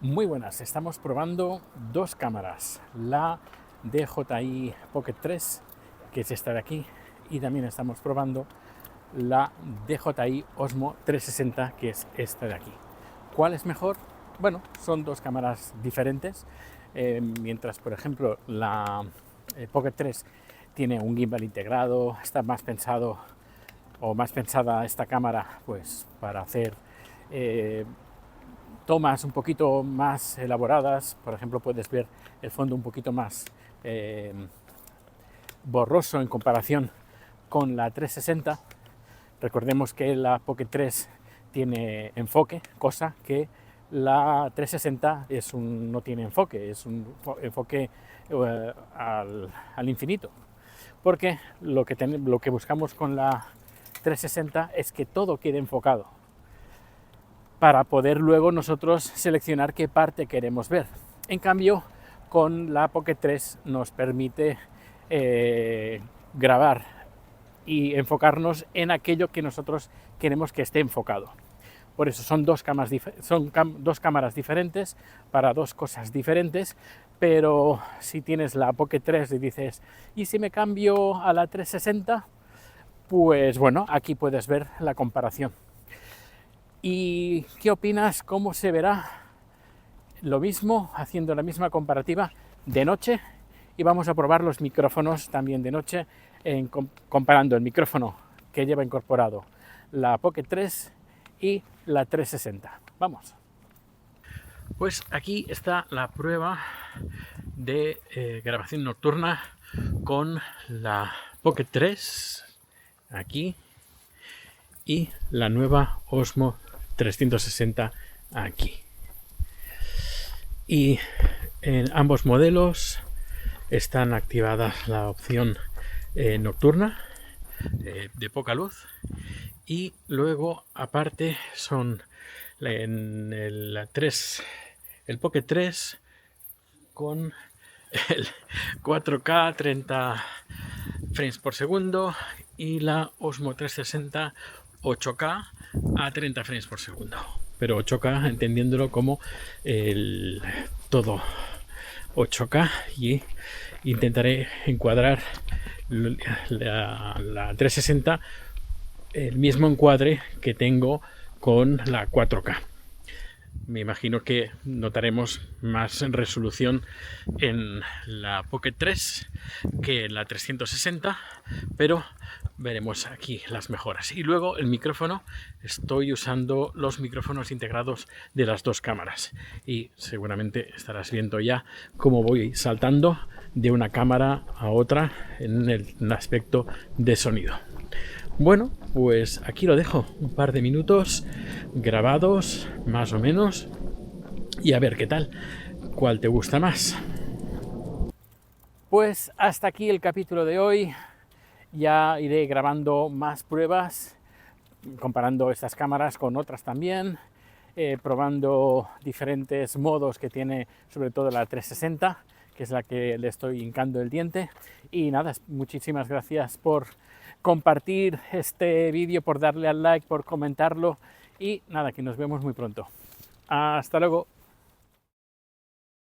Muy buenas, estamos probando dos cámaras, la DJI Pocket 3, que es esta de aquí, y también estamos probando la DJI Osmo 360, que es esta de aquí. ¿Cuál es mejor? Bueno, son dos cámaras diferentes, mientras por ejemplo la Pocket 3 tiene un gimbal integrado, está más pensado o más pensada esta cámara pues para hacer tomas un poquito más elaboradas. Por ejemplo, puedes ver el fondo un poquito más borroso en comparación con la 360. Recordemos que la Pocket 3 tiene enfoque, cosa que la 360 no tiene enfoque, es un enfoque al infinito. Porque lo que buscamos con la 360 es que todo quede enfocado, para poder luego nosotros seleccionar qué parte queremos ver. En cambio, con la Pocket 3 nos permite grabar y enfocarnos en aquello que nosotros queremos que esté enfocado. Por eso son dos cámaras diferentes para dos cosas diferentes, pero si tienes la Pocket 3 y dices, ¿y si me cambio a la 360? Pues bueno, aquí puedes ver la comparación. ¿Y qué opinas? ¿Cómo se verá lo mismo, haciendo la misma comparativa de noche? Y vamos a probar los micrófonos también de noche, comparando el micrófono que lleva incorporado la Pocket 3 y la 360. Vamos. Pues aquí está la prueba de grabación nocturna con la Pocket 3, aquí, y la nueva Osmo 360 aquí. Y en ambos modelos están activadas la opción nocturna de poca luz, y luego aparte son en el Pocket 3 con el 4K 30 frames por segundo y la Osmo 360 8K a 30 frames por segundo, pero 8K entendiéndolo como el todo 8K, y intentaré encuadrar la 360 el mismo encuadre que tengo con la 4K. Me imagino que notaremos más resolución en la Pocket 3 que en la 360, pero veremos aquí las mejoras. Y luego el micrófono, estoy usando los micrófonos integrados de las dos cámaras, y seguramente estarás viendo ya cómo voy saltando de una cámara a otra en el aspecto de sonido. Bueno, pues aquí lo dejo, un par de minutos grabados más o menos, y a ver qué tal, cuál te gusta más. Pues hasta aquí el capítulo de hoy. Ya iré grabando más pruebas, comparando estas cámaras con otras también, probando diferentes modos que tiene, sobre todo la 360, que es la que le estoy hincando el diente. Y nada, muchísimas gracias por compartir este vídeo, por darle al like, por comentarlo, y nada, que nos vemos muy pronto. Hasta luego.